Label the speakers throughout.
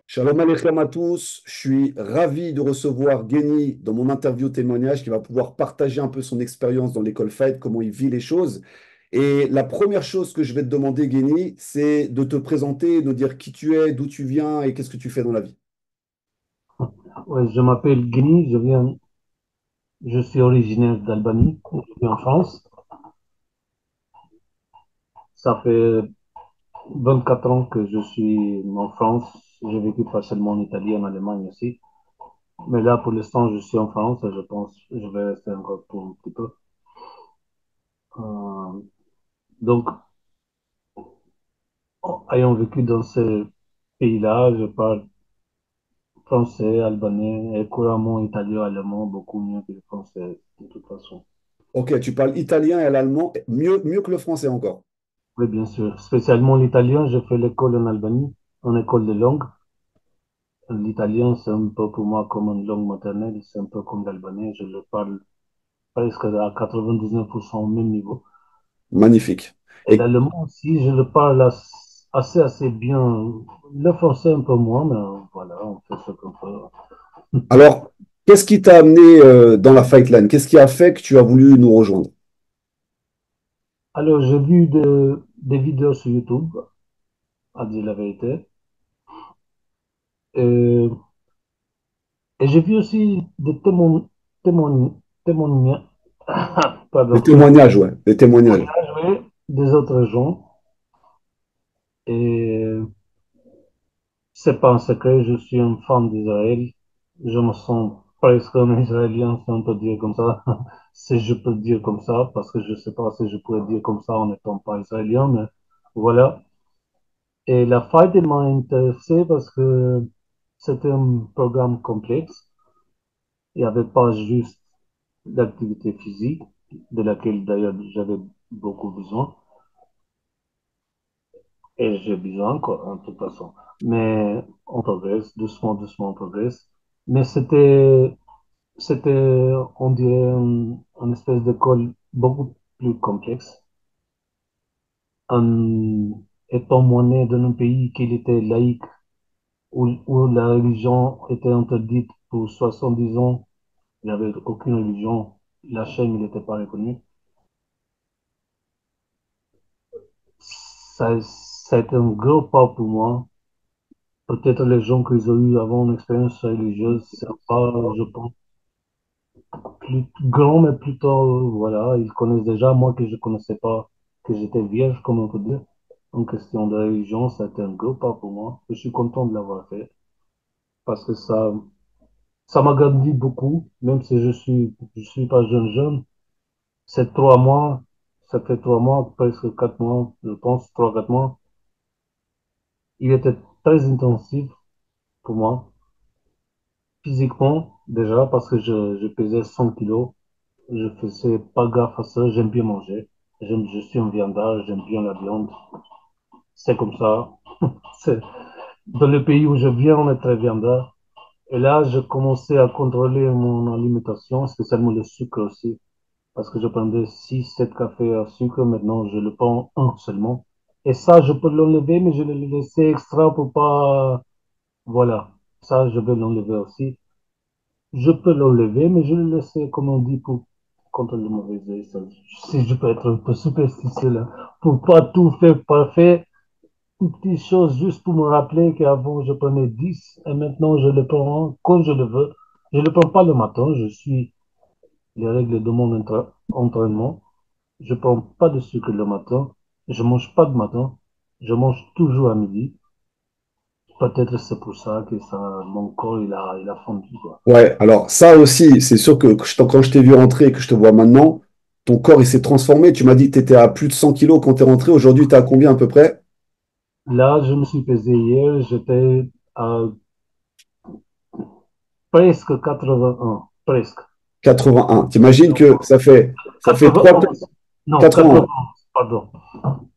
Speaker 1: Shalom Aleichem à tous, je suis ravi de recevoir Guéni dans mon interview témoignage qui va pouvoir partager un peu son expérience dans l'école Fight, comment il vit les choses. Et la première chose que je vais te demander, Guéni, c'est de te présenter, de dire qui tu es, d'où tu viens et qu'est-ce que tu fais dans la vie.
Speaker 2: Ouais, je m'appelle Guy, je suis originaire d'Albanie, je vis en France. Ça fait 24 ans que je suis en France. J'ai vécu partiellement en Italie, en Allemagne aussi. Mais là, pour l'instant, je suis en France et je pense que je vais rester encore pour un petit peu. Euh, donc, ayant vécu dans ces pays-là, je parle français, albanais et couramment italien, allemand, beaucoup mieux que le français, de toute façon.
Speaker 1: Ok, tu parles italien et l'allemand, mieux que le français encore.
Speaker 2: Oui, bien sûr. Spécialement l'italien, j'ai fait l'école en Albanie, en école de langue. L'italien, c'est un peu pour moi comme une langue maternelle, c'est un peu comme l'albanais, je le parle presque à 99% au même niveau.
Speaker 1: Magnifique.
Speaker 2: Et
Speaker 1: Et
Speaker 2: l'allemand aussi, je le parle assez bien. Le français un peu moins, mais voilà, on fait ce qu'on peut.
Speaker 1: alors, qu'est-ce qui t'a amené dans la Fight Line? Qu'est-ce qui a fait que tu as voulu nous rejoindre?
Speaker 2: Alors, j'ai vu des vidéos sur YouTube, à dire la vérité, et, et j'ai vu aussi des témoignages,
Speaker 1: Des
Speaker 2: pardon,
Speaker 1: témoignages, ouais, des témoignages.
Speaker 2: oui, des autres gens. Et c'est pas un secret, je suis un fan d'Israël. Je me sens presque un Israélien, si on peut dire comme ça. Si je peux dire comme ça, parce que je sais pas si je pourrais dire comme ça en n'étant pas israélien, mais voilà. Et la fight, elle m'a intéressé parce que c'était un programme complexe. Il n'y avait pas juste l'activité physique, de laquelle d'ailleurs j'avais beaucoup besoin. Et j'ai besoin, quoi, en toute façon. Mais on progresse, doucement, doucement, on progresse. Mais c'était, on dirait, une espèce d'école beaucoup plus complexe. Étant moi né dans un pays qui était laïque, où la religion était interdite pour 70 ans, il n'y avait aucune religion, la chaîne n'était pas reconnue. Ça a été un gros pas pour moi. Peut-être les gens qui ont eu avant une expérience religieuse, c'est pas, je pense, plus grand, mais plutôt, voilà, ils connaissent déjà, moi que je connaissais pas, que j'étais vierge, comme on peut dire. En question de religion, ça a été un gros pas pour moi. Je suis content de l'avoir fait parce que ça m'a grandi beaucoup, même si je suis pas jeune. C'est 3 mois, ça fait 3 mois, presque 4 mois, je pense, 3, 4 mois. Il était très intensif pour moi, physiquement, déjà, parce que je pesais 100 kilos. Je faisais pas gaffe à ça, j'aime bien manger. Je suis un viandard, j'aime bien la viande. C'est comme ça. C'est, dans le pays où je viens, on est très viandard. Et là, je commençais à contrôler mon alimentation, spécialement le sucre aussi. Parce que je prenais 6 7 cafés à sucre, maintenant je le prends un seulement. Et ça, je peux l'enlever, mais je le laisser extra pour pas. Voilà. Ça, je vais l'enlever aussi. Je peux l'enlever, mais je le laisse, comme on dit, pour contre le mauvais œil. Si je peux être un peu superstitieux là, pour pas tout faire parfait, une petite chose juste pour me rappeler qu'avant je prenais 10 et maintenant je le prends quand je le veux. Je ne le prends pas le matin, je suis les règles de mon entraînement. Je prends pas de sucre le matin, je mange pas de matin, je mange toujours à midi. Peut-être c'est pour ça que ça, mon corps il a fondu, quoi.
Speaker 1: Ouais, alors ça aussi, c'est sûr que quand je t'ai vu rentrer et que je te vois maintenant, ton corps il s'est transformé. Tu m'as dit que tu étais à plus de 100 kilos quand tu es rentré. Aujourd'hui, tu es à combien à peu près?
Speaker 2: Là, je me suis pesé hier, j'étais à presque 81, presque.
Speaker 1: 81. T'imagines que ça fait 3,
Speaker 2: 91, non,
Speaker 1: 80,
Speaker 2: 91, pardon.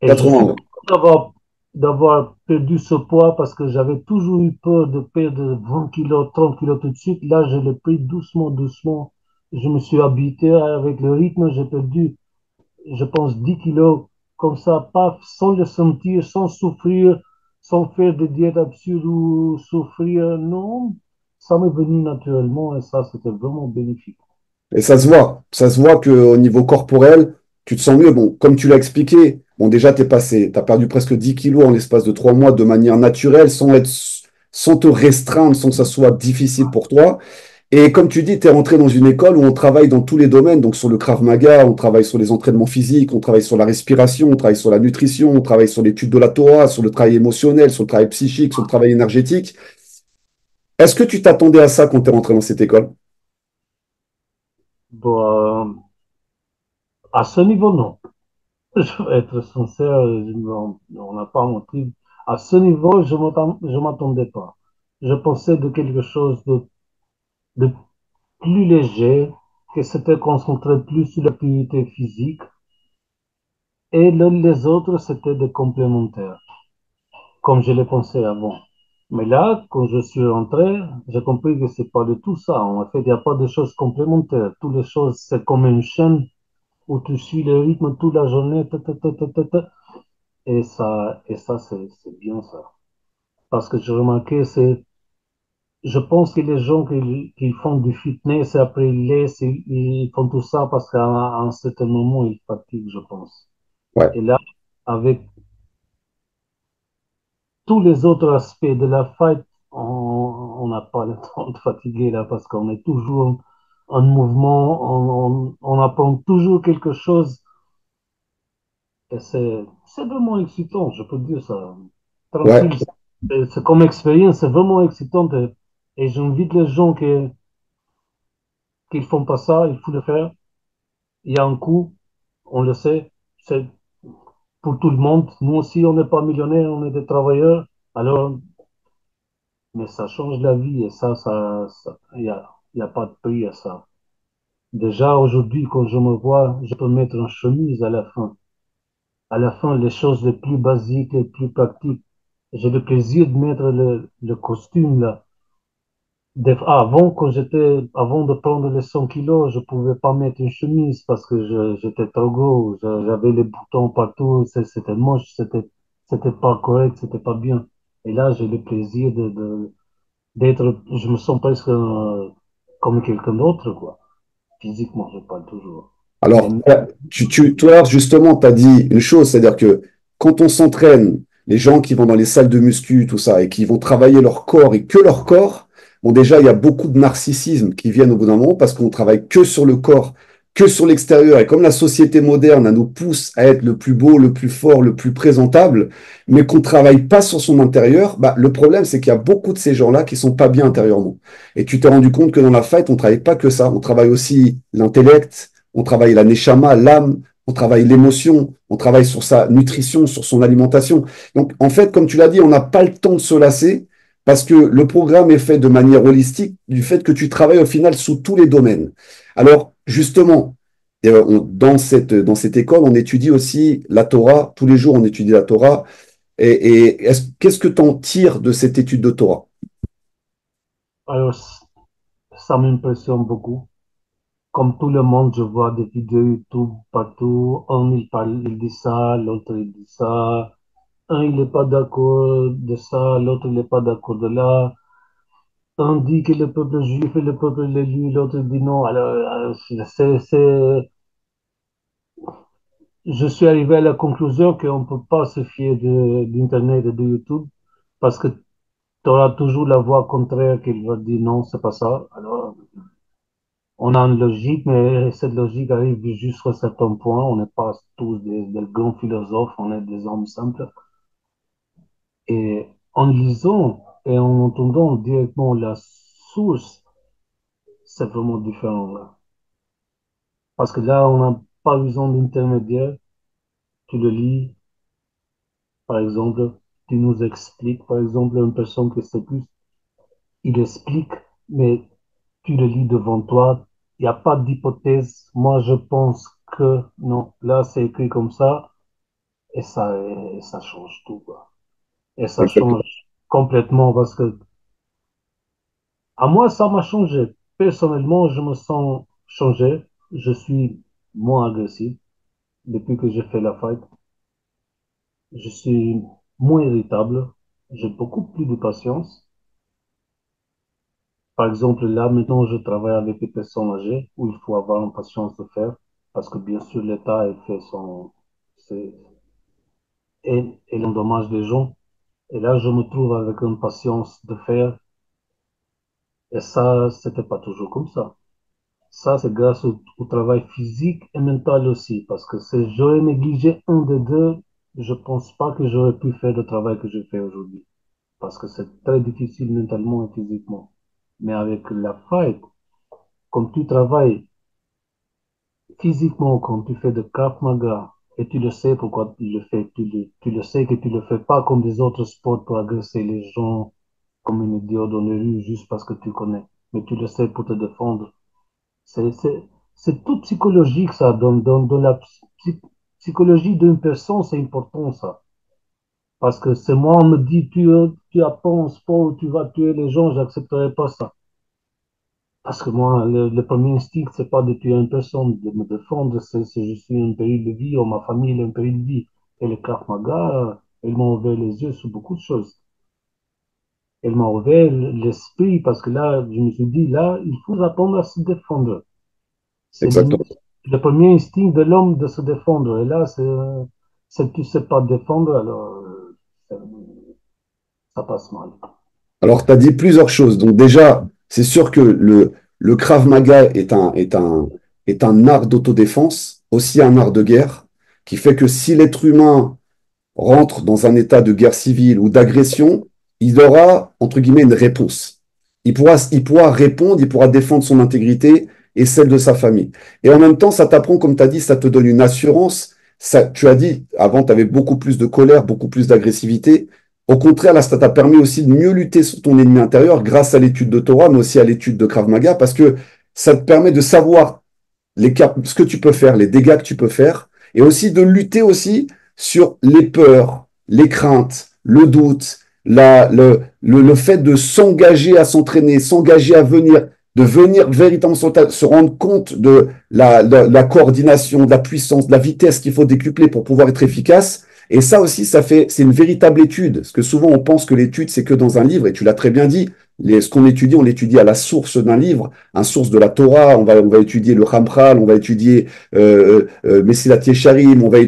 Speaker 2: Et je suis
Speaker 1: 80, ouais.
Speaker 2: content d'avoir perdu ce poids parce que j'avais toujours eu peur de perdre 20 kilos, 30 kilos tout de suite. Là, je l'ai pris doucement, doucement. Je me suis habitué avec le rythme. J'ai perdu, je pense, 10 kilos comme ça, pas sans le sentir, sans souffrir, sans faire des diètes absurdes ou souffrir. Non, ça m'est venu naturellement et ça, c'était vraiment bénéfique.
Speaker 1: Et ça se voit qu'au niveau corporel, tu te sens mieux. Bon, comme tu l'as expliqué, bon, déjà, tu as perdu presque 10 kilos en l'espace de 3 mois de manière naturelle, sans te restreindre, sans que ça soit difficile pour toi. Et comme tu dis, tu es rentré dans une école où on travaille dans tous les domaines, donc sur le Krav Maga, on travaille sur les entraînements physiques, on travaille sur la respiration, on travaille sur la nutrition, on travaille sur l'étude de la Torah, sur le travail émotionnel, sur le travail psychique, sur le travail énergétique. Est-ce que tu t'attendais à ça quand tu es rentré dans cette école?
Speaker 2: Bon, à ce niveau, non. Je vais être sincère, on n'a pas menti. À ce niveau, je m'attendais pas. Je pensais de quelque chose de plus léger, que c'était concentré plus sur l'activité physique, et les autres, c'était des complémentaires, comme je l'ai pensé avant. Mais là, quand je suis rentré, j'ai compris que c'est pas de tout ça. En fait, il n'y a pas de choses complémentaires. Toutes les choses, c'est comme une chaîne où tu suis le rythme toute la journée, et ça, c'est bien ça. Parce que j'ai remarqué, je pense que les gens qui font du fitness et après ils font tout ça parce qu'à un certain moment, ils fatiguent, je pense.
Speaker 1: Ouais,
Speaker 2: Et là, avec tous les autres aspects de la fight, on n'a pas le temps de fatiguer là parce qu'on est toujours en mouvement, on apprend toujours quelque chose et c'est vraiment excitant, je peux dire ça.
Speaker 1: ouais.
Speaker 2: Tranquille, c'est comme expérience, c'est vraiment excitant et j'invite les gens qui ne font pas ça, il faut le faire. Il y a un coût, on le sait, c'est pour tout le monde. Nous aussi, on n'est pas millionnaires, on est des travailleurs. Alors, mais ça change la vie et il y a pas de prix à ça. Déjà, aujourd'hui, quand je me vois, je peux mettre une chemise à la fin. À la fin, les choses les plus basiques, les plus pratiques. J'ai le plaisir de mettre le costume là. Avant, avant de prendre les 100 kilos, je pouvais pas mettre une chemise parce que j'étais trop gros. J'avais les boutons partout. C'était moche, c'était pas correct, c'était pas bien. Et là, j'ai le plaisir d'être, je me sens presque comme quelqu'un d'autre, quoi. Physiquement, je parle toujours. Mais
Speaker 1: Alors, toi, justement, tu as dit une chose, c'est-à-dire que quand on s'entraîne, les gens qui vont dans les salles de muscu, tout ça, et qui vont travailler leur corps et que leur corps, bon, déjà, il y a beaucoup de narcissisme qui viennent au bout d'un moment parce qu'on travaille que sur le corps, que sur l'extérieur. Et comme la société moderne, elle nous pousse à être le plus beau, le plus fort, le plus présentable, mais qu'on travaille pas sur son intérieur, bah, le problème, c'est qu'il y a beaucoup de ces gens-là qui sont pas bien intérieurement. Et tu t'es rendu compte que dans la fight, on travaille pas que ça, on travaille aussi l'intellect, on travaille la neshama, l'âme, on travaille l'émotion, on travaille sur sa nutrition, sur son alimentation. Donc, en fait, comme tu l'as dit, on n'a pas le temps de se lasser parce que le programme est fait de manière holistique du fait que tu travailles au final sous tous les domaines. Alors, justement, dans cette école, on étudie aussi la Torah. Tous les jours, on étudie la Torah. Qu'est-ce que tu en tires de cette étude de Torah?
Speaker 2: alors, ça m'impressionne beaucoup. Comme tout le monde, je vois des vidéos YouTube partout. Un, il parle, il dit ça, l'autre, il dit ça. Un, il n'est pas d'accord de ça, l'autre, il n'est pas d'accord de là. Un dit que le peuple juif est le peuple élu, l'autre dit non. Alors, je suis arrivé à la conclusion qu'on ne peut pas se fier d'Internet et de YouTube parce que tu auras toujours la voix contraire qui va dire non, c'est pas ça. Alors, on a une logique, mais cette logique arrive jusqu'à un certain point. On n'est pas tous des grands philosophes, on est des hommes simples. Et en lisant et en entendant directement la source, c'est vraiment différent là. Parce que là, on n'a pas besoin d'intermédiaire. Tu le lis, par exemple, tu nous expliques, par exemple, une personne qui sait plus, il explique, mais tu le lis devant toi. Il n'y a pas d'hypothèse. Moi, je pense que non, là, c'est écrit comme ça. Et ça change tout, quoi. Et ça change complètement parce que, à moi, ça m'a changé. Personnellement, je me sens changé. Je suis moins agressif depuis que j'ai fait la fight. je suis moins irritable, j'ai beaucoup plus de patience. Par exemple, là, maintenant, je travaille avec des personnes âgées où il faut avoir une patience de faire parce que, bien sûr, l'État a fait ses- elle endommage les gens. Et là, je me trouve avec une patience de faire. Et ça, c'était pas toujours comme ça. Ça, c'est grâce au travail physique et mental aussi. Parce que si j'aurais négligé un des deux, je pense pas que j'aurais pu faire le travail que je fais aujourd'hui. Parce que c'est très difficile mentalement et physiquement. Mais avec la fight, comme tu travailles physiquement, quand tu fais de Krav Maga, et tu le sais pourquoi tu le fais, tu le sais que tu le fais pas comme des autres sports pour agresser les gens comme un idiot dans les rues juste parce que tu connais, mais tu le sais pour te défendre. C'est, c'est, c'est tout psychologique, ça. Dans la psychologie d'une personne, c'est important, ça. Parce que c'est moi, on me dit, tu apprends un sport où tu vas tuer les gens, j'accepterai pas ça. Parce que moi, le premier instinct, c'est pas de tuer une personne, de me défendre, c'est je suis un péril de vie, ou ma famille est un péril de vie. Et le Krav Maga, ils m'ont ouvert les yeux sur beaucoup de choses. Elle m'a ouvert l'esprit parce que là, je me suis dit, là, il faut apprendre à se défendre. C'est
Speaker 1: Exactement.
Speaker 2: le premier instinct de l'homme de se défendre. Et là, si tu ne sais pas te défendre, alors ça, ça passe mal.
Speaker 1: Alors, tu as dit plusieurs choses. Donc déjà, c'est sûr que le Krav Maga est un art d'autodéfense, aussi un art de guerre, qui fait que si l'être humain rentre dans un état de guerre civile ou d'agression, il aura, entre guillemets, une réponse. Il pourra répondre, il pourra défendre son intégrité et celle de sa famille. Et en même temps, ça t'apprend, comme tu as dit, ça te donne une assurance. Ça, tu as dit, avant, tu avais beaucoup plus de colère, beaucoup plus d'agressivité. Au contraire, là, ça t'a permis aussi de mieux lutter sur ton ennemi intérieur grâce à l'étude de Torah, mais aussi à l'étude de Krav Maga, parce que ça te permet de savoir ce que tu peux faire, les dégâts que tu peux faire, et aussi de lutter aussi sur les peurs, les craintes, le doute, le fait de s'engager à s'entraîner, s'engager à venir, de venir véritablement se rendre compte de la coordination, de la puissance, de la vitesse qu'il faut décupler pour pouvoir être efficace. Et ça aussi, c'est une véritable étude. Parce que souvent, on pense que l'étude, c'est que dans un livre, et tu l'as très bien dit, ce qu'on étudie, on l'étudie à la source d'un livre, un source de la Torah, on va étudier le Ramchal, on va étudier Messilat Yesharim, on va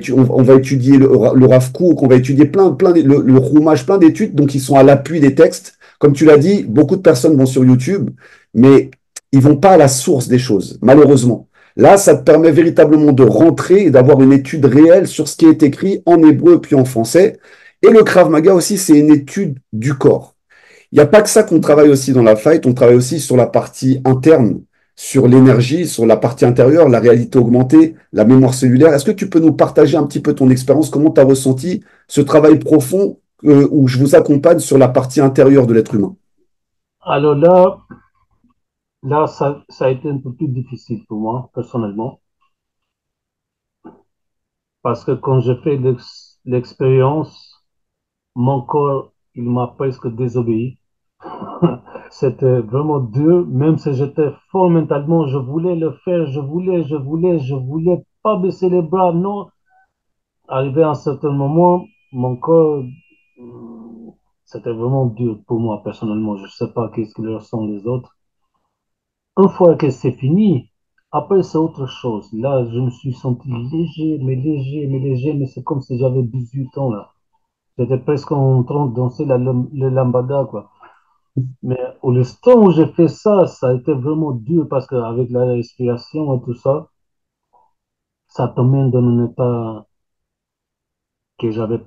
Speaker 1: étudier le Rav Kook, on va étudier le Chumash, plein d'études, donc ils sont à l'appui des textes. Comme tu l'as dit, beaucoup de personnes vont sur YouTube, mais ils vont pas à la source des choses, malheureusement. Là, ça te permet véritablement de rentrer et d'avoir une étude réelle sur ce qui est écrit en hébreu puis en français. Et le Krav Maga aussi, c'est une étude du corps. Il n'y a pas que ça qu'on travaille aussi dans la fight, on travaille aussi sur la partie interne, sur l'énergie, sur la partie intérieure, la réalité augmentée, la mémoire cellulaire. Est-ce que tu peux nous partager un petit peu ton expérience, comment tu as ressenti ce travail profond où je vous accompagne sur la partie intérieure de l'être humain?
Speaker 2: Alors là ça a été un peu plus difficile pour moi, personnellement, parce que quand j'ai fait l'expérience, mon corps, il m'a presque désobéi. C'était vraiment dur, même si j'étais fort mentalement, je voulais le faire, je voulais pas baisser les bras, non. Arrivé à un certain moment, mon corps, c'était vraiment dur pour moi personnellement. Je sais pas qu'est-ce que le ressentent les autres. Une fois que c'est fini, après c'est autre chose. Là, je me suis senti léger, mais c'est comme si j'avais 18 ans là. J'étais presque en train de danser le lambada, quoi. Mais au l'instant où j'ai fait ça, ça a été vraiment dur parce qu'avec la respiration et tout ça, ça te met dans un état que j'avais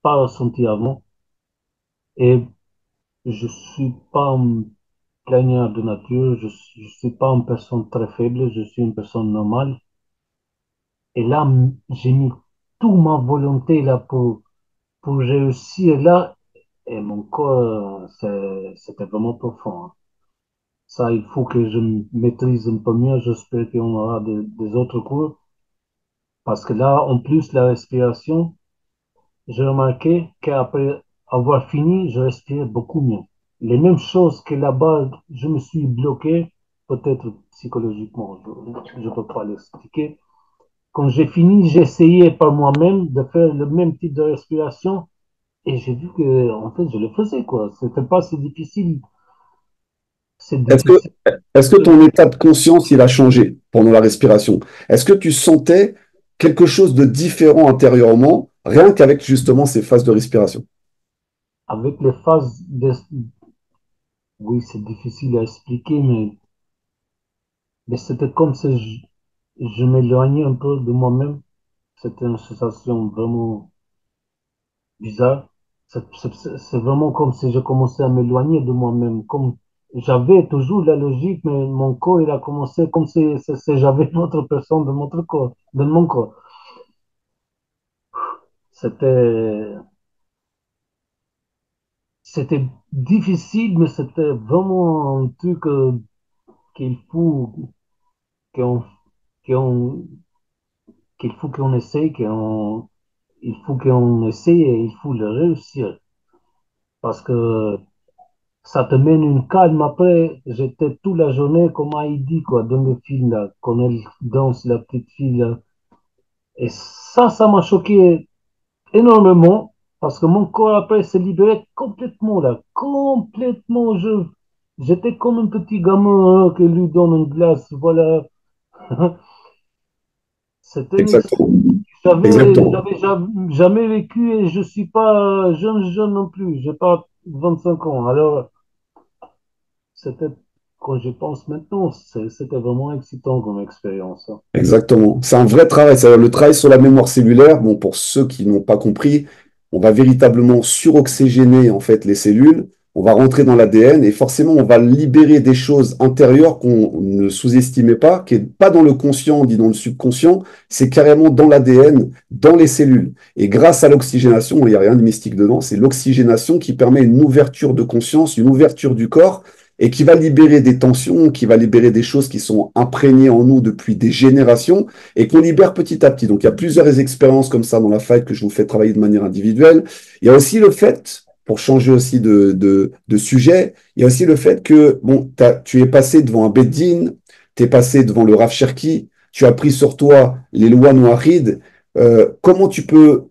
Speaker 2: pas ressenti avant. Et je suis pas un plaignard de nature, je suis pas une personne très faible, je suis une personne normale. Et là, j'ai mis toute ma volonté là pour réussir là. Et mon corps, c'était vraiment profond, hein. Ça, il faut que je maîtrise un peu mieux. J'espère qu'on aura des autres cours. Parce que là, en plus, la respiration, j'ai remarqué qu'après avoir fini, je respire beaucoup mieux. Les mêmes choses que là-bas, je me suis bloqué, peut-être psychologiquement, je ne peux pas l'expliquer. quand j'ai fini, j'ai essayé par moi-même de faire le même type de respiration et j'ai vu que, en fait, je le faisais, quoi. C'était pas si difficile. C'est
Speaker 1: Est-ce que,
Speaker 2: difficile.
Speaker 1: est-ce que ton état de conscience, il a changé pendant la respiration? Est-ce que tu sentais quelque chose de différent intérieurement, rien qu'avec justement ces phases de respiration?
Speaker 2: Avec les phases de... Oui, c'est difficile à expliquer, mais c'était comme si je m'éloignais un peu de moi-même. C'était une sensation vraiment bizarre. C'est vraiment comme si je commençais à m'éloigner de moi-même. Comme j'avais toujours la logique, mais mon corps, il a commencé comme si j'avais une autre personne dans mon corps, dans mon corps. C'était, c'était difficile, mais c'était vraiment un truc qu'il faut qu'on, qu'on, qu'il faut qu'on essaye, il faut qu'on essaye et il faut le réussir. Parce que ça te mène une calme. Après, j'étais toute la journée comme Heidi, quoi, dans le film, là, quand elle danse, la petite fille, là. Et ça m'a choqué énormément, parce que mon corps, après, s'est libéré complètement, là. Complètement. J'étais comme un petit gamin hein, qui lui donne une glace. Voilà. C'était une expérience
Speaker 1: Exactement.
Speaker 2: que
Speaker 1: Exactement.
Speaker 2: j'avais jamais vécue et je suis pas jeune non plus. J'ai pas 25 ans. Alors, c'était, quand je pense maintenant, c'était vraiment excitant comme expérience, hein.
Speaker 1: Exactement. C'est un vrai travail. C'est le travail sur la mémoire cellulaire. Bon, pour ceux qui n'ont pas compris, on va véritablement suroxygéner en fait les cellules. On va rentrer dans l'ADN et forcément on va libérer des choses intérieures qu'on ne sous-estimait pas, qui est pas dans le conscient ni dans le subconscient, c'est carrément dans l'ADN, dans les cellules. Et grâce à l'oxygénation, il n'y a rien de mystique dedans, c'est l'oxygénation qui permet une ouverture de conscience, une ouverture du corps et qui va libérer des tensions, qui va libérer des choses qui sont imprégnées en nous depuis des générations et qu'on libère petit à petit. Donc il y a plusieurs expériences comme ça dans la fight que je vous fais travailler de manière individuelle. Il y a aussi le fait, pour changer aussi de sujet, il y a aussi le fait que bon, tu es passé devant un Beddin, tu es passé devant le Rav Cherki, tu as pris sur toi les lois noachides. Comment tu peux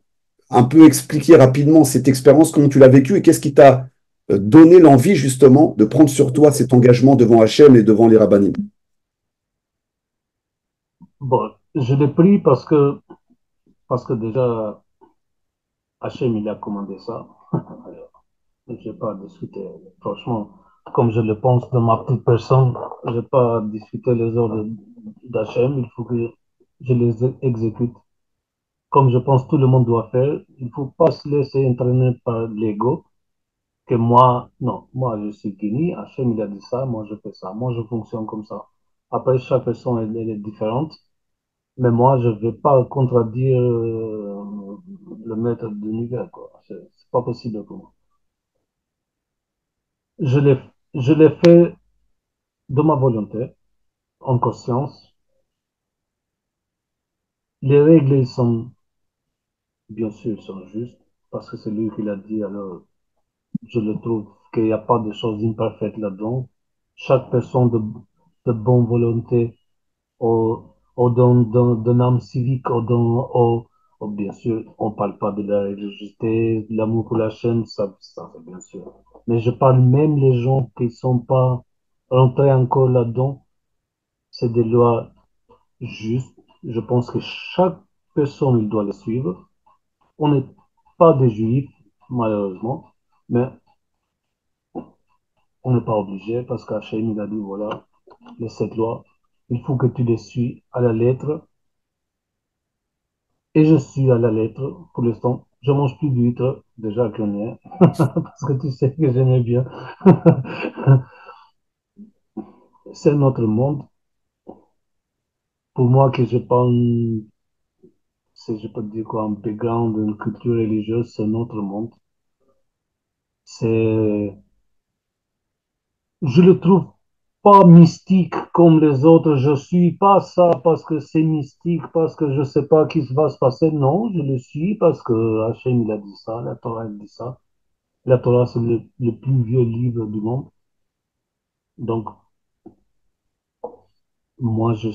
Speaker 1: un peu expliquer rapidement cette expérience, comment tu l'as vécue et qu'est-ce qui t'a donné l'envie justement de prendre sur toi cet engagement devant Hachem et devant les rabbinim?
Speaker 2: Bon, je l'ai pris parce que déjà, Hachem, il a commandé ça. Alors, je n'ai pas discuté. Franchement, comme je le pense de ma petite personne, je n'ai pas discuté les ordres d'Hachem. Il faut que je les exécute. Comme je pense tout le monde doit faire, il ne faut pas se laisser entraîner par l'ego. Que moi, non, moi je suis Guinée, Hachem il a dit ça, moi je fais ça, moi je fonctionne comme ça. Après, chaque personne elle est différente. Mais moi, je ne vais pas contredire le maître de l'univers, quoi. C'est pas possible pour moi. Je l'ai, je l'ai fait de ma volonté, en conscience. Les règles, elles sont, bien sûr, sont justes, parce que c'est lui qui l'a dit, alors je le trouve qu'il n'y a pas de choses imparfaites là-dedans. Chaque personne de bonne volonté au, d'un âme civique, bien sûr, on parle pas de la religiosité, de l'amour pour la chaîne, ça c'est bien sûr. Mais je parle même les gens qui sont pas rentrés encore là-dedans, c'est des lois justes. Je pense que chaque personne, il doit les suivre. On n'est pas des juifs, malheureusement, mais on n'est pas obligé parce qu'Hachem, il a dit, voilà, les sept lois, il faut que tu les suis à la lettre. Et je suis à la lettre pour l'instant. Je mange plus d'huîtres, déjà que j'en ai, parce que tu sais que j'aimais bien. C'est notre monde. Pour moi, que je parle, si je peux dire quoi, un background, une culture religieuse, c'est notre monde. C'est, je le trouve pas mystique comme les autres. Je suis pas ça parce que c'est mystique, parce que je sais pas qui va se passer. Non, je le suis parce que Hachem, il a dit ça, la Torah, elle dit ça. La Torah, c'est le plus vieux livre du monde. Donc, Moi, je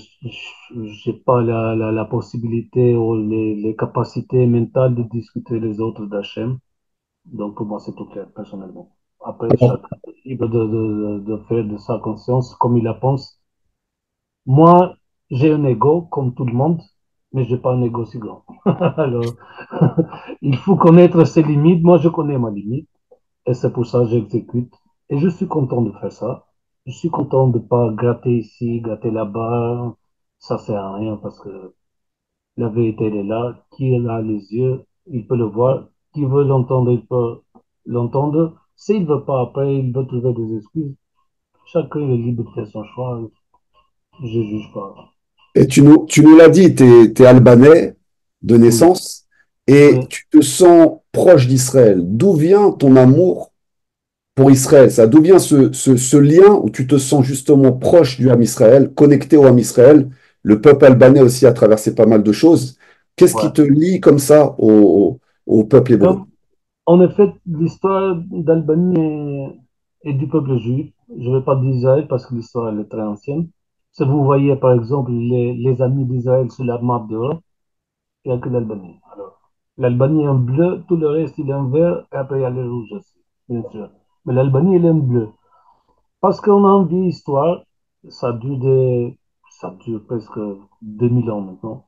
Speaker 2: j'ai pas la possibilité ou les capacités mentales de discuter les autres d'Hachem. Donc, pour moi, c'est tout clair, personnellement. Après,
Speaker 1: Alors,
Speaker 2: chacun est libre de faire de sa conscience comme il la pense. Moi, j'ai un ego, comme tout le monde, mais j'ai pas un ego si grand. Alors, il faut connaître ses limites. Moi, je connais ma limite. Et c'est pour ça que j'exécute. Et je suis content de faire ça. Je suis content de pas gratter ici, gratter là-bas. Ça sert à rien parce que la vérité, elle est là. Qui a les yeux, il peut le voir. Qui veut l'entendre, il peut l'entendre. S'il veut pas, après, il veut trouver des excuses. Chacun est libre de faire son choix. Je juge pas.
Speaker 1: et tu nous l'as dit, tu es, albanais de
Speaker 2: Oui,
Speaker 1: naissance et
Speaker 2: oui,
Speaker 1: tu te sens proche d'Israël. D'où vient ton amour pour Israël? Ça, d'où vient ce lien où tu te sens justement proche du Ham Israël, connecté au Ham Israël? Le peuple albanais aussi a traversé pas mal de choses. Qu'est-ce qui
Speaker 2: ouais.
Speaker 1: te lie comme ça au peuple hébreu?
Speaker 2: Comme, en effet, l'histoire d'Albanie et du peuple juif, je ne vais pas dire Israël parce que l'histoire elle est très ancienne. Si vous voyez par exemple les amis d'Israël sur la map d'Europe, il n'y a que l'Albanie. Alors, l'Albanie est en bleu, tout le reste il est en vert, et après il y a le rouge aussi, bien sûr. Mais l'Albanie elle est en bleu. Parce qu'on a une vieille histoire, ça dure presque 2000 ans maintenant.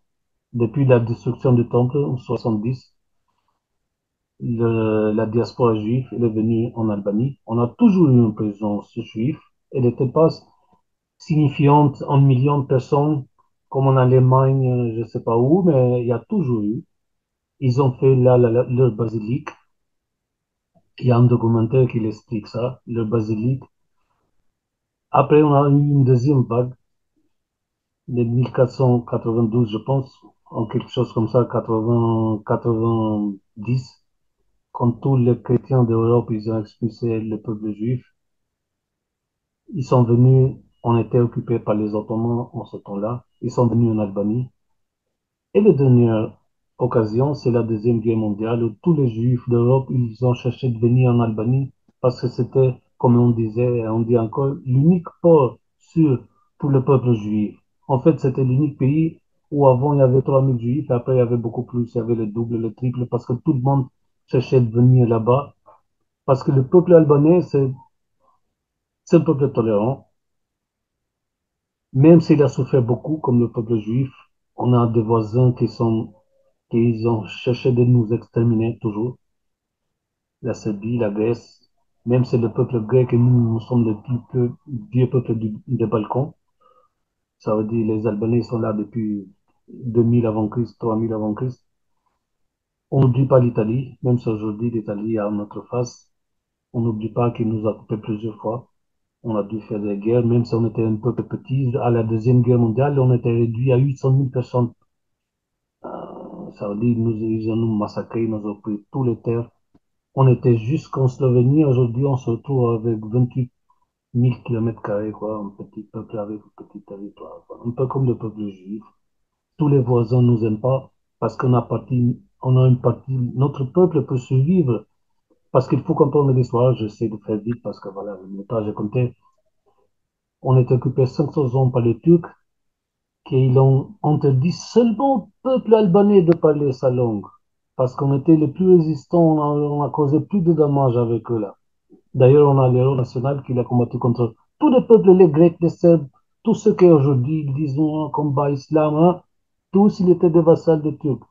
Speaker 2: Depuis la destruction du temple en 70, la diaspora juive, elle est venue en Albanie. On a toujours eu une présence juive. Elle n'était pas signifiante en millions de personnes, comme en Allemagne, je ne sais pas où, mais il y a toujours eu. Ils ont fait là leur basilique. Il y a un documentaire qui explique ça, leur basilique. Après, on a eu une deuxième vague de 1492, je pense, en quelque chose comme ça, 80, 90, quand tous les chrétiens d'Europe, ils ont expulsé le peuple juif. Ils sont venus, on était occupés par les Ottomans en ce temps-là. Ils sont venus en Albanie. Et la dernière occasion, c'est la Deuxième Guerre mondiale où tous les Juifs d'Europe, ils ont cherché de venir en Albanie parce que c'était, comme on disait, et on dit encore, l'unique port sûr pour le peuple juif. En fait, c'était l'unique pays où avant il y avait 3000 Juifs et après il y avait beaucoup plus, il y avait le double, le triple parce que tout le monde cherchait de venir là-bas. Parce que le peuple albanais, c'est un peuple tolérant. Même s'il a souffert beaucoup, comme le peuple juif, on a des voisins qui ont cherché de nous exterminer toujours. La Serbie, la Grèce, même c'est le peuple grec et nous sommes le plus vieux peuple des Balkans. Ça veut dire les Albanais sont là depuis 2000 avant Christ, 3000 avant Christ. On n'oublie pas l'Italie, même si aujourd'hui l'Italie a notre face. On n'oublie pas qu'il nous a coupé plusieurs fois. On a dû faire des guerres, même si on était un peuple petit. À la Deuxième Guerre mondiale, on était réduit à 800 000 personnes. Ça veut dire ils ont nous massacrés, ils nous ont pris tous les terres. On était jusqu'en Slovénie. Aujourd'hui, on se retrouve avec 28 000 kilomètres carrés, quoi. Un petit peuple avec un petit territoire, quoi. Un peu comme le peuple juif. Tous les voisins nous aiment pas parce on a une partie, notre peuple peut survivre. Parce qu'il faut comprendre l'histoire. J'essaie de faire vite parce que voilà, le temps j'ai compté. On est occupé 500 ans par les Turcs qu'ils ont interdit seulement au peuple albanais de parler sa langue. Parce qu'on était les plus résistants, on a causé plus de dommages avec eux là. D'ailleurs, on a l'héros national qui a combattu contre tous les peuples, les Grecs, les Serbes, tous ceux qui aujourd'hui, disons, combat islam, hein, tous, ils étaient des vassals des Turcs.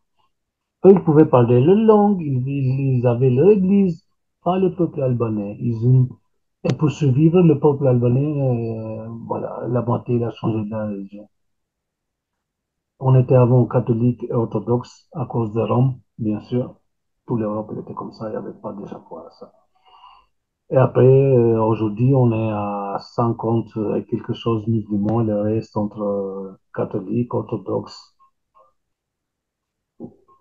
Speaker 2: Eux, ils pouvaient parler leur langue, ils avaient leur église, pas le peuple albanais. Et pour survivre, le peuple albanais, voilà, la moitié, il a changé de la religion. On était avant catholique et orthodoxe à cause de Rome, bien sûr. Toute l'Europe elle était comme ça, il n'y avait pas d'échappatoire à ça. Et après, aujourd'hui, on est à 50 et quelque chose musulmans, et le reste entre catholiques, orthodoxes,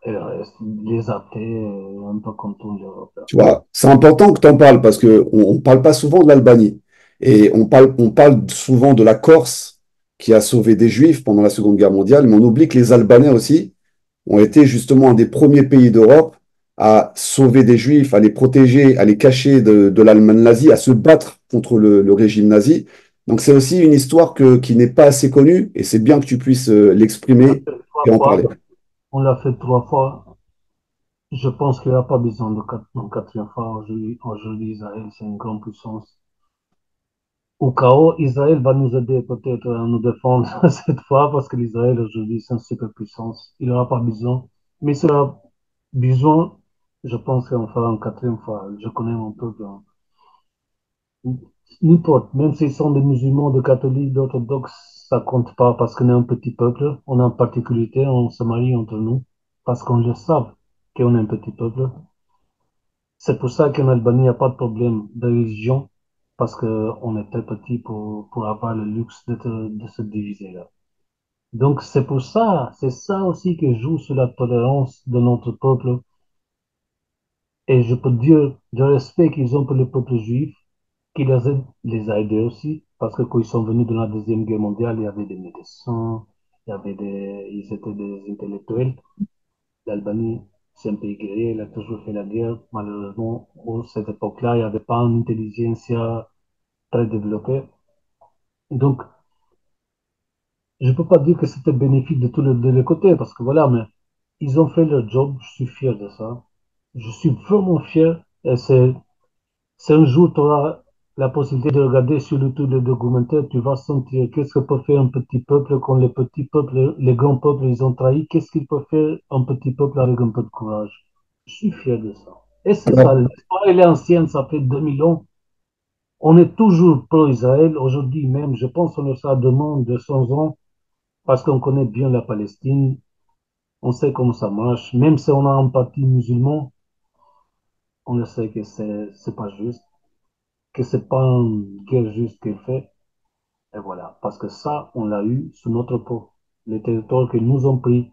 Speaker 2: et le reste, les athées, un peu comme toute l'Europe.
Speaker 1: Tu vois, c'est important que tu en parles parce qu'on ne parle pas souvent de l'Albanie. Et on parle souvent de la Corse qui a sauvé des Juifs pendant la Seconde Guerre mondiale, mais on oublie que les Albanais aussi ont été justement un des premiers pays d'Europe à sauver des Juifs, à les protéger, à les cacher de l'Allemagne nazie, à se battre contre le régime nazi. Donc c'est aussi une histoire qui n'est pas assez connue et c'est bien que tu puisses
Speaker 2: On l'a
Speaker 1: l'exprimer
Speaker 2: fait
Speaker 1: et
Speaker 2: trois
Speaker 1: en
Speaker 2: fois.
Speaker 1: parler.
Speaker 2: On l'a fait trois fois. Je pense qu'il n'y a pas besoin de une quatrième fois. Aujourd'hui, Israël, c'est une grande puissance. Au chaos, Israël va nous aider peut-être à nous défendre cette fois parce que l'Israël aujourd'hui, c'est une superpuissance. Il n'aura pas besoin. Mais il aura besoin, je pense qu'on fera une quatrième fois. Je connais mon peuple, hein. N'importe, même s'ils sont des musulmans, des catholiques, d'orthodoxes, ça compte pas parce qu'on est un petit peuple. On a une particularité, on se marie entre nous parce qu'on le sait qu'on est un petit peuple. C'est pour ça qu'en Albanie, il n'y a pas de problème de religion parce qu'on est très petit pour avoir le luxe de se diviser là. Donc c'est ça aussi qui joue sur la tolérance de notre peuple. Et je peux dire le respect qu'ils ont pour le peuple juif qui les a aidés aussi, parce que quand ils sont venus dans la Deuxième Guerre mondiale, il y avait des médecins, ils étaient des intellectuels. L'Albanie, c'est un pays guerrier, il a toujours fait la guerre. Malheureusement, à cette époque-là, il n'y avait pas une intelligence très développée. Donc, je ne peux pas dire que c'était bénéfique de tous les côtés, parce que voilà, mais ils ont fait leur job, je suis fier de ça. Je suis vraiment fier, et c'est un jour, tu auras la possibilité de regarder sur YouTube le documentaire, tu vas sentir qu'est-ce que peut faire un petit peuple quand les petits peuples, les grands peuples, ils ont trahi, qu'est-ce qu'il peut faire un petit peuple avec un peu de courage. Je suis fier de ça. Et c'est ça,
Speaker 1: Alors,
Speaker 2: l'histoire, elle est ancienne, ça fait 2000 ans. On est toujours pro-Israël, aujourd'hui même, je pense qu'on le sera demain, 200 ans, parce qu'on connaît bien la Palestine, on sait comment ça marche, même si on a un parti musulman, on le sait que c'est pas juste, que c'est pas une guerre juste qu'elle fait. Et voilà, parce que ça, on l'a eu sous notre peau. Les territoires qu'ils nous ont pris,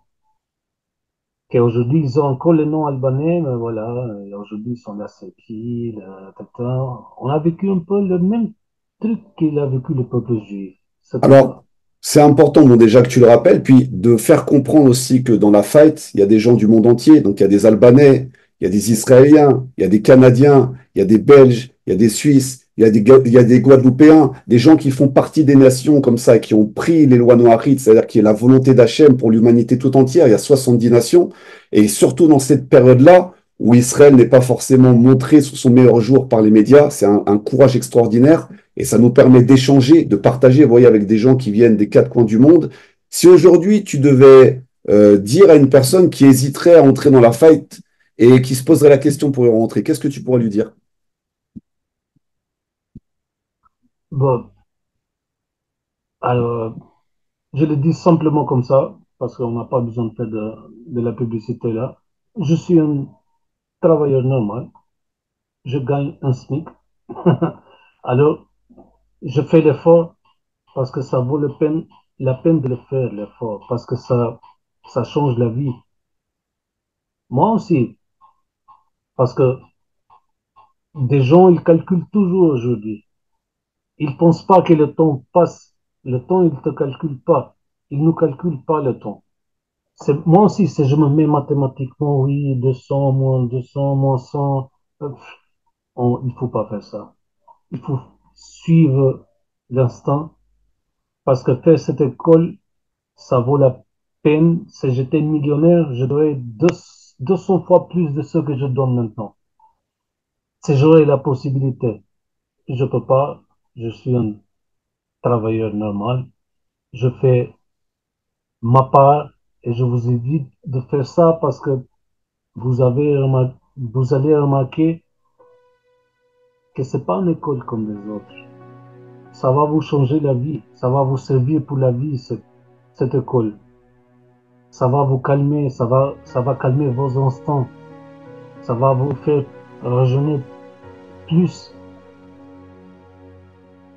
Speaker 2: qu'aujourd'hui, ils ont encore le nom albanais, mais voilà, et aujourd'hui, ils sont là, c'est qui, tata. On a vécu un peu le même truc qu'il a vécu le peuple juif. C'est comme
Speaker 1: alors,
Speaker 2: ça.
Speaker 1: c'est important, bon, déjà que tu le rappelles, puis de faire comprendre aussi que dans la fight, il y a des gens du monde entier. Donc, il y a des Albanais, il y a des Israéliens, il y a des Canadiens, il y a des Belges, il y a des Suisses, il y a des Guadeloupéens, des gens qui font partie des nations comme ça, qui ont pris les lois noachites, c'est-à-dire qui est la volonté d'Hachem pour l'humanité tout entière. Il y a 70 nations. Et surtout dans cette période-là, où Israël n'est pas forcément montré sous son meilleur jour par les médias, c'est un courage extraordinaire. Et ça nous permet d'échanger, de partager, vous voyez, avec des gens qui viennent des quatre coins du monde. Si aujourd'hui tu devais dire à une personne qui hésiterait à entrer dans la fight et qui se poserait la question pour y rentrer, qu'est-ce que tu pourrais lui dire?
Speaker 2: Bon, alors, je le dis simplement comme ça, parce qu'on n'a pas besoin de faire de la publicité là. Je suis un travailleur normal, je gagne un SMIC. Alors, je fais l'effort parce que ça vaut la peine de le faire, l'effort, parce que ça change la vie. Moi aussi, parce que des gens, ils calculent toujours aujourd'hui. Ils pensent pas que le temps passe. Le temps, il te calcule pas. Il ne calcule pas le temps. Moi aussi, si je me mets mathématiquement, oui, 200 moins 200 moins 100, il faut pas faire ça. Il faut suivre l'instinct parce que faire cette école, ça vaut la peine. Si j'étais millionnaire, je donnerais 200 fois plus de ce que je donne maintenant. Si j'aurais la possibilité, je peux pas. Je suis un travailleur normal. Je fais ma part et je vous évite de faire ça parce que vous allez remarquer que c'est pas une école comme les autres. Ça va vous changer la vie. Ça va vous servir pour la vie, cette école. Ça va vous calmer. Ça va calmer vos instants. Ça va vous faire raisonner plus.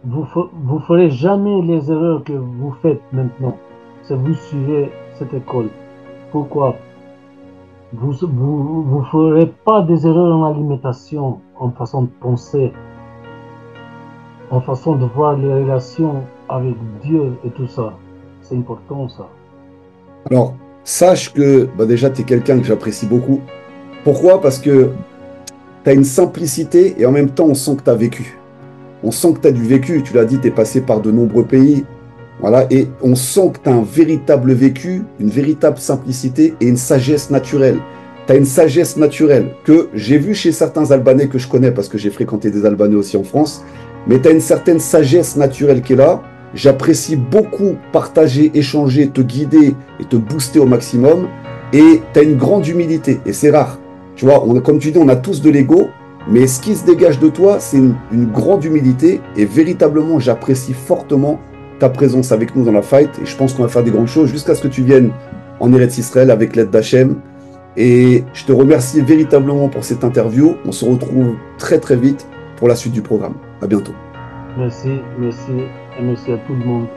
Speaker 2: Vous ferez jamais les erreurs que vous faites maintenant. Si vous suivez cette école. Pourquoi? Vous ferez pas des erreurs en alimentation, en façon de penser, en façon de voir les relations avec Dieu et tout ça. C'est important ça.
Speaker 1: Alors, sache que bah déjà, tu es quelqu'un que j'apprécie beaucoup. Pourquoi? Parce que tu as une simplicité et en même temps, on sent que tu as vécu. on sent que tu as du vécu. Tu l'as dit, tu es passé par de nombreux pays. Voilà, et on sent que tu as un véritable vécu, une véritable simplicité et une sagesse naturelle. Tu as une sagesse naturelle que j'ai vue chez certains Albanais que je connais parce que j'ai fréquenté des Albanais aussi en France, mais tu as une certaine sagesse naturelle qui est là. J'apprécie beaucoup partager, échanger, te guider et te booster au maximum. Et tu as une grande humilité et c'est rare. Tu vois, comme tu dis, on a tous de l'ego, mais ce qui se dégage de toi, c'est une grande humilité et véritablement, j'apprécie fortement ta présence avec nous dans la fight et je pense qu'on va faire des grandes choses jusqu'à ce que tu viennes en Eretz Israël avec l'aide d'Hachem. Et je te remercie véritablement pour cette interview. On se retrouve très très vite pour la suite du programme. À bientôt.
Speaker 2: Merci, merci, et merci à tout le monde.